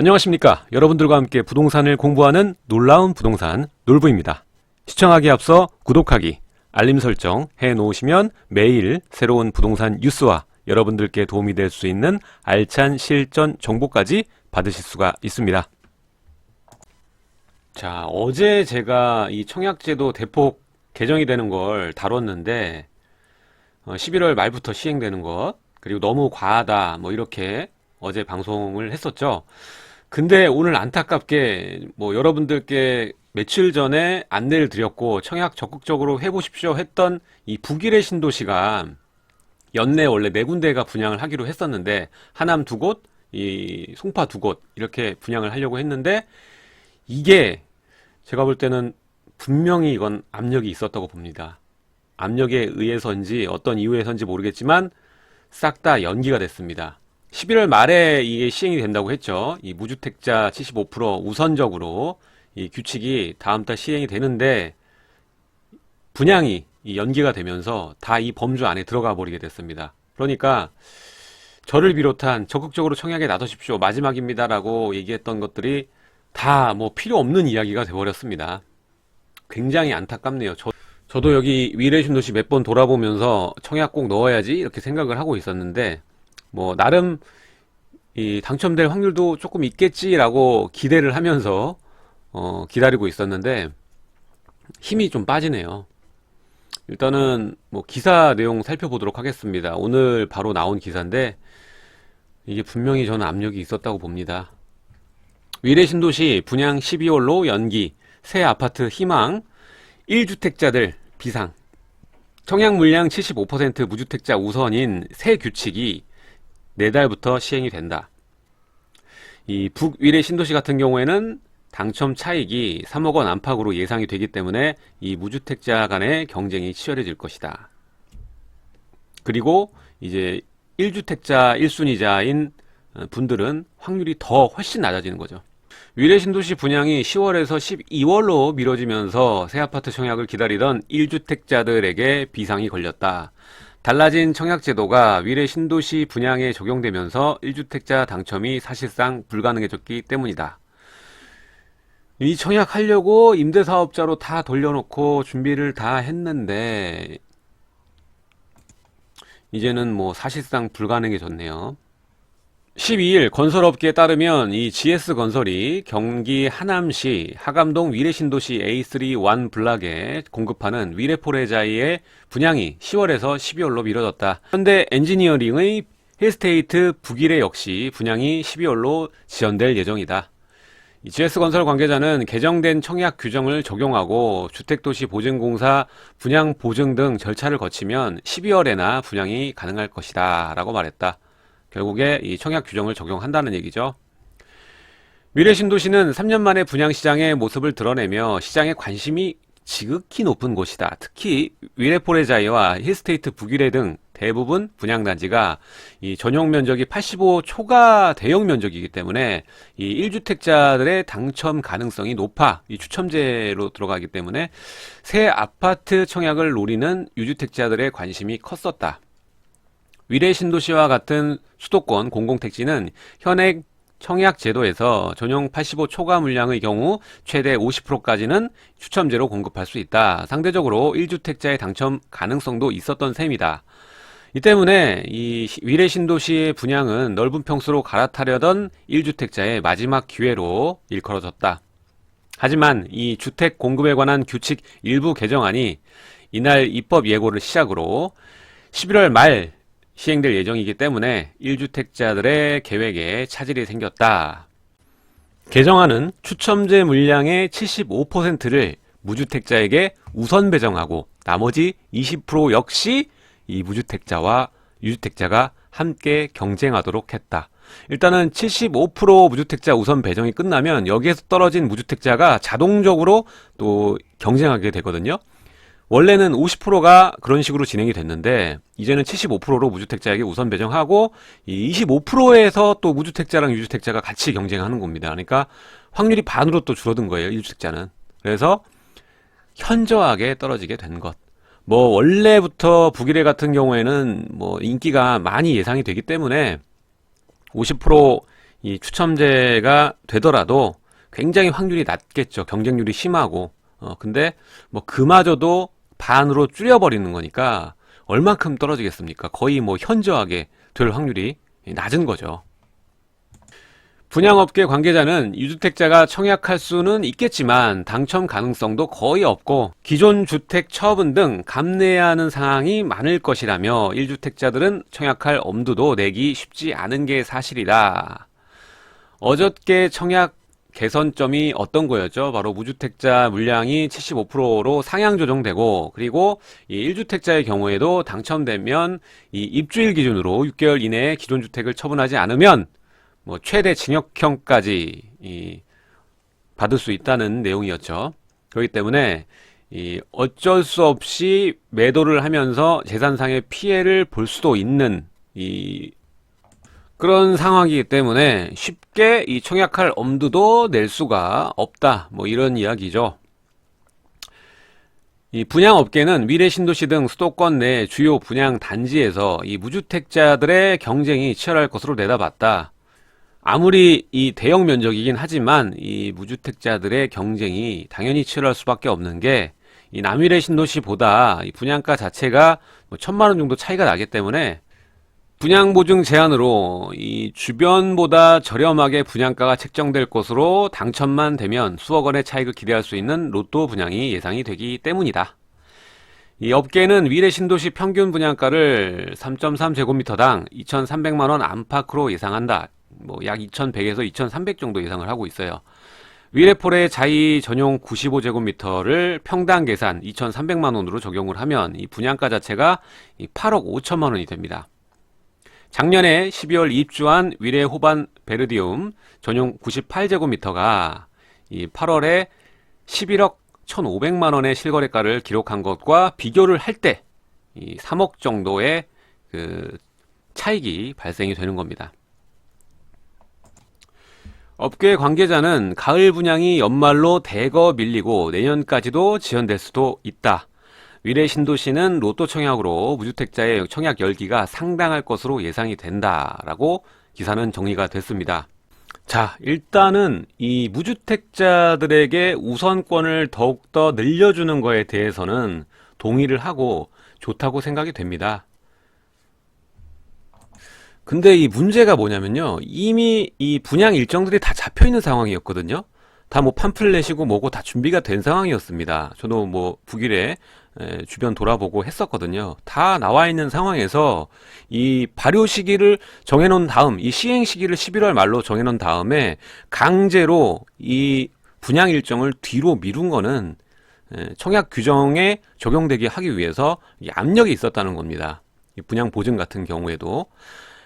안녕하십니까. 여러분들과 함께 부동산을 공부하는 놀라운 부동산 놀부입니다. 시청하기에 앞서 구독하기, 알림 설정 해놓으시면 매일 새로운 부동산 뉴스와 여러분들께 도움이 될 수 있는 알찬 실전 정보까지 받으실 수가 있습니다. 자, 어제 제가 이 청약제도 대폭 개정이 되는 걸 다뤘는데 11월 말부터 시행되는 것, 그리고 너무 과하다 뭐 이렇게 어제 방송을 했었죠. 근데 오늘 안타깝게 여러분들께 며칠 전에 안내를 드렸고 청약 적극적으로 해보십시오 했던 이 북일의 신도시가 연내 원래 네 군데가 분양을 하기로 했었는데 하남 두 곳, 이 송파 두 곳 이렇게 분양을 하려고 했는데 이게 제가 볼 때는 분명히 이건 압력이 있었다고 봅니다. 압력에 의해서인지 어떤 이유에서인지 모르겠지만 싹 다 연기가 됐습니다. 11월 말에 이게 시행이 된다고 했죠. 이 무주택자 75% 우선적으로 이 규칙이 다음 달 시행이 되는데 분양이 이 연기가 되면서 다 이 범주 안에 들어가 버리게 됐습니다. 그러니까 저를 비롯한 적극적으로 청약에 나서십시오. 마지막입니다라고 얘기했던 것들이 다 필요 없는 이야기가 돼버렸습니다. 굉장히 안타깝네요. 저도 여기 위례 신도시 몇 번 돌아보면서 청약 꼭 넣어야지 이렇게 생각을 하고 있었는데 나름 이 당첨될 확률도 조금 있겠지라고 기대를 하면서 기다리고 있었는데 힘이 좀 빠지네요. 일단은 기사 내용 살펴보도록 하겠습니다. 오늘 바로 나온 기사인데 이게 분명히 저는 압력이 있었다고 봅니다. 위례 신도시 분양 12월로 연기, 새 아파트 희망, 1주택자들 비상, 청약 물량 75% 무주택자 우선인 새 규칙이 내달부터 시행이 된다. 이 북위례 신도시 같은 경우에는 당첨 차익이 3억 원 안팎으로 예상이 되기 때문에 이 무주택자 간의 경쟁이 치열해질 것이다. 그리고 이제 1주택자 1순위자인 분들은 확률이 더 훨씬 낮아지는 거죠. 위례 신도시 분양이 10월에서 12월로 미뤄지면서 새 아파트 청약을 기다리던 1주택자들에게 비상이 걸렸다. 달라진 청약제도가 위례 신도시 분양에 적용되면서 1주택자 당첨이 사실상 불가능해졌기 때문이다. 이 청약하려고 임대사업자로 다 돌려놓고 준비를 다 했는데 이제는 사실상 불가능해졌네요. 12일 건설업계에 따르면 이 GS건설이 경기 하남시 하감동 위례신도시 A3 1 블락에 공급하는 위례포레자이의 분양이 10월에서 12월로 미뤄졌다. 현대 엔지니어링의 힐스테이트 북위례 역시 분양이 12월로 지연될 예정이다. 이 GS건설 관계자는 개정된 청약 규정을 적용하고 주택도시보증공사 분양 보증 등 절차를 거치면 12월에나 분양이 가능할 것이다 라고 말했다. 결국에 이 청약 규정을 적용한다는 얘기죠. 위례 신도시는 3년 만에 분양시장의 모습을 드러내며 시장의 관심이 지극히 높은 곳이다. 특히 위례포레자이와 힐스테이트 북위례 등 대부분 분양단지가 이 전용 면적이 85 초과 대형 면적이기 때문에 이 1주택자들의 당첨 가능성이 높아 이 추첨제로 들어가기 때문에 새 아파트 청약을 노리는 유주택자들의 관심이 컸었다. 위례 신도시와 같은 수도권 공공택지는 현행 청약 제도에서 전용 85 초과 물량의 경우 최대 50%까지는 추첨제로 공급할 수 있다. 상대적으로 1주택자의 당첨 가능성도 있었던 셈이다. 이 때문에 이 위례 신도시의 분양은 넓은 평수로 갈아타려던 1주택자의 마지막 기회로 일컬어졌다. 하지만 이 주택 공급에 관한 규칙 일부 개정안이 이날 입법 예고를 시작으로 11월 말 시행될 예정이기 때문에 1주택자들의 계획에 차질이 생겼다. 개정안은 추첨제 물량의 75%를 무주택자에게 우선 배정하고 나머지 20% 역시 이 무주택자와 유주택자가 함께 경쟁하도록 했다. 일단은 75% 무주택자 우선 배정이 끝나면 여기에서 떨어진 무주택자가 자동적으로 또 경쟁하게 되거든요. 원래는 50%가 그런 식으로 진행이 됐는데 이제는 75%로 무주택자에게 우선 배정하고 이 25%에서 또 무주택자랑 유주택자가 같이 경쟁하는 겁니다. 그러니까 확률이 반으로 또 줄어든 거예요, 1주택자는. 그래서 현저하게 떨어지게 된 것. 원래부터 북위례 같은 경우에는 인기가 많이 예상이 되기 때문에 50% 이 추첨제가 되더라도 굉장히 확률이 낮겠죠. 경쟁률이 심하고. 근데 뭐 그마저도 반으로 줄여버리는 거니까 얼만큼 떨어지겠습니까? 거의 뭐 현저하게 될 확률이 낮은 거죠. 분양업계 관계자는 유주택자가 청약할 수는 있겠지만 당첨 가능성도 거의 없고 기존 주택 처분 등 감내해야 하는 사항이 많을 것이라며 1주택자들은 청약할 엄두도 내기 쉽지 않은 게 사실이다. 어저께 청약 개선점이 어떤 거였죠? 바로 무주택자 물량이 75%로 상향 조정되고, 그리고 이 1주택자의 경우에도 당첨되면 이 입주일 기준으로 6개월 이내에 기존 주택을 처분하지 않으면 뭐 최대 징역형까지 받을 수 있다는 내용이었죠. 그렇기 때문에 어쩔 수 없이 매도를 하면서 재산상의 피해를 볼 수도 있는 그런 상황이기 때문에 쉽게 청약할 엄두도 낼 수가 없다. 뭐 이런 이야기죠. 이 분양업계는 위례신도시 등 수도권 내 주요 분양 단지에서 이 무주택자들의 경쟁이 치열할 것으로 내다봤다. 아무리 이 대형 면적이긴 하지만 이 무주택자들의 경쟁이 당연히 치열할 수밖에 없는 게 이 남위례 신도시보다 이 분양가 자체가 뭐 1,000만 원 정도 차이가 나기 때문에 분양보증 제한으로 이 주변보다 저렴하게 분양가가 책정될 것으로 당첨만 되면 수억 원의 차익을 기대할 수 있는 로또 분양이 예상이 되기 때문이다. 이 업계는 위례 신도시 평균 분양가를 3.3제곱미터당 2,300만 원 안팎으로 예상한다. 뭐 약 2,100에서 2,300 정도 예상을 하고 있어요. 위례폴의 자이 전용 95제곱미터를 평당 계산 2,300만 원으로 적용을 하면 이 분양가 자체가 8억 5천만 원이 됩니다. 작년에 12월 입주한 위례 호반 베르디움 전용 98제곱미터가 이 8월에 11억 1,500만 원의 실거래가를 기록한 것과 비교를 할 때 이 3억 정도의 그 차익이 발생이 되는 겁니다. 업계 관계자는 가을 분양이 연말로 대거 밀리고 내년까지도 지연될 수도 있다. 위례 신도시는 로또 청약으로 무주택자의 청약 열기가 상당할 것으로 예상이 된다라고 기사는 정리가 됐습니다. 자, 일단은 이 무주택자들에게 우선권을 더욱더 늘려주는 거에 대해서는 동의를 하고 좋다고 생각이 됩니다. 근데 이 문제가 뭐냐면요. 이미 이 분양 일정들이 다 잡혀 있는 상황이었거든요. 다 뭐 팜플렛이고 뭐고 다 준비가 된 상황이었습니다. 저도 뭐 북일에 주변 돌아보고 했었거든요. 다 나와 있는 상황에서 이 발효 시기를 정해놓은 다음, 이 시행 시기를 11월 말로 정해놓은 다음에 강제로 이 분양 일정을 뒤로 미룬 거는 청약 규정에 적용되게 하기 위해서 이 압력이 있었다는 겁니다. 이 분양 보증 같은 경우에도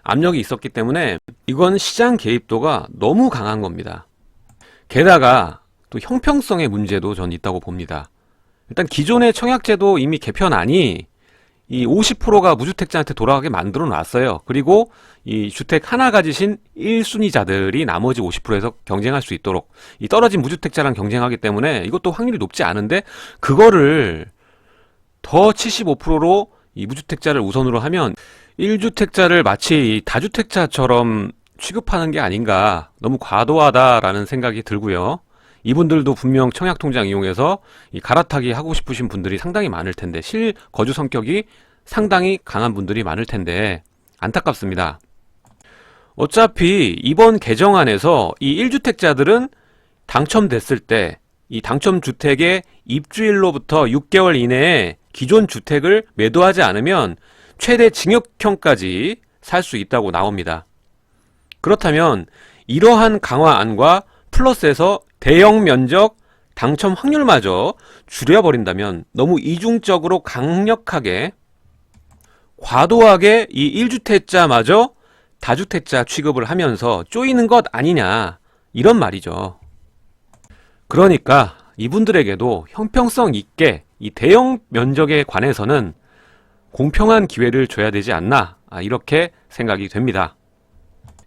압력이 있었기 때문에 이건 시장 개입도가 너무 강한 겁니다. 게다가 또 형평성의 문제도 전 있다고 봅니다. 일단 기존의 청약제도 이미 개편안이 이 50%가 무주택자한테 돌아가게 만들어 놨어요. 그리고 이 주택 하나 가지신 1순위자들이 나머지 50%에서 경쟁할 수 있도록 이 떨어진 무주택자랑 경쟁하기 때문에 이것도 확률이 높지 않은데 그거를 더 75%로 이 무주택자를 우선으로 하면 1주택자를 마치 다주택자처럼 취급하는 게 아닌가, 너무 과도하다라는 생각이 들고요. 이분들도 분명 청약통장 이용해서 이 갈아타기 하고 싶으신 분들이 상당히 많을 텐데, 실거주 성격이 상당히 강한 분들이 많을 텐데 안타깝습니다. 어차피 이번 개정안에서 이 1주택자들은 당첨됐을 때 이 당첨주택의 입주일로부터 6개월 이내에 기존 주택을 매도하지 않으면 최대 징역형까지 살 수 있다고 나옵니다. 그렇다면 이러한 강화안과 플러스해서 대형 면적 당첨 확률마저 줄여버린다면 너무 이중적으로 강력하게 과도하게 이 1주택자마저 다주택자 취급을 하면서 쪼이는 것 아니냐, 이런 말이죠. 그러니까 이분들에게도 형평성 있게 이 대형 면적에 관해서는 공평한 기회를 줘야 되지 않나, 이렇게 생각이 됩니다.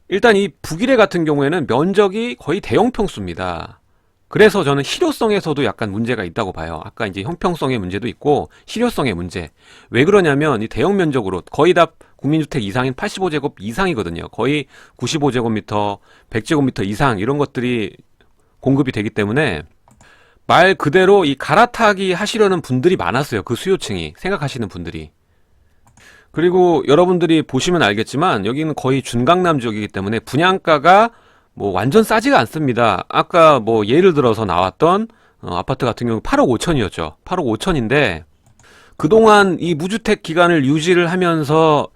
일단 이 북일해 같은 경우에는 면적이 거의 대형 평수입니다. 그래서 저는 실효성에서도 약간 문제가 있다고 봐요. 아까 이제 형평성의 문제도 있고 실효성의 문제. 왜 그러냐면 이 대형 면적으로 거의 다 국민주택 이상인 85제곱 이상이거든요. 거의 95제곱미터, 100제곱미터 이상 이런 것들이 공급이 되기 때문에 말 그대로 이 갈아타기 하시려는 분들이 많았어요. 그 수요층이 생각하시는 분들이. 그리고 여러분들이 보시면 알겠지만 여기는 거의 준강남 지역이기 때문에 분양가가 뭐 완전 싸지가 않습니다. 아까 뭐 예를 들어서 나왔던 아파트 같은 경우 8억 5천이었죠. 8억 5천인데 그동안 이 무주택 기간을 유지를 하면서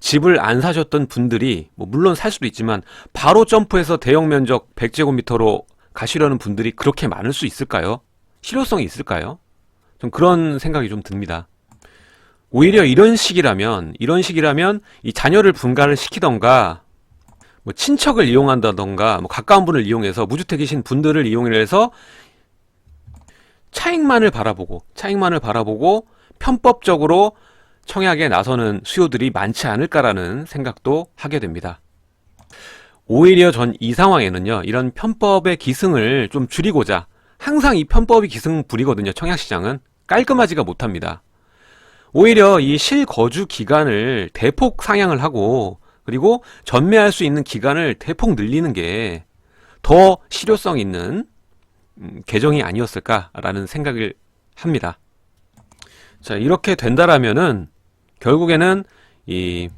집을 안 사셨던 분들이 뭐 물론 살 수도 있지만 바로 점프해서 대형 면적 100제곱미터로 가시려는 분들이 그렇게 많을 수 있을까요? 실효성이 있을까요? 좀 그런 생각이 좀 듭니다. 오히려 이런 식이라면 이 자녀를 분가를 시키던가 뭐 친척을 이용한다던가 뭐 가까운 분을 이용해서 무주택이신 분들을 이용해서 차익만을 바라보고 편법적으로 청약에 나서는 수요들이 많지 않을까라는 생각도 하게 됩니다. 오히려 전 이 상황에는요, 이런 편법의 기승을 좀 줄이고자 항상 이 편법이 기승 부리거든요. 청약시장은 깔끔하지가 못합니다. 오히려 이 실거주 기간을 대폭 상향을 하고 그리고 전매할 수 있는 기간을 대폭 늘리는 게 더 실효성 있는 개정이 아니었을까라는 생각을 합니다. 자, 이렇게 된다라면은 결국에는 이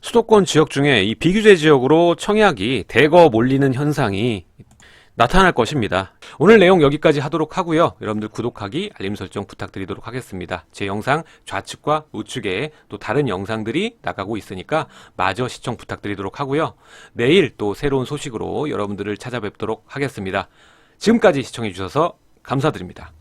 수도권 지역 중에 이 비규제 지역으로 청약이 대거 몰리는 현상이 나타날 것입니다. 오늘 내용 여기까지 하도록 하고요. 여러분들 구독하기, 알림 설정 부탁드리도록 하겠습니다. 제 영상 좌측과 우측에 또 다른 영상들이 나가고 있으니까 마저 시청 부탁드리도록 하고요. 내일 또 새로운 소식으로 여러분들을 찾아뵙도록 하겠습니다. 지금까지 시청해 주셔서 감사드립니다.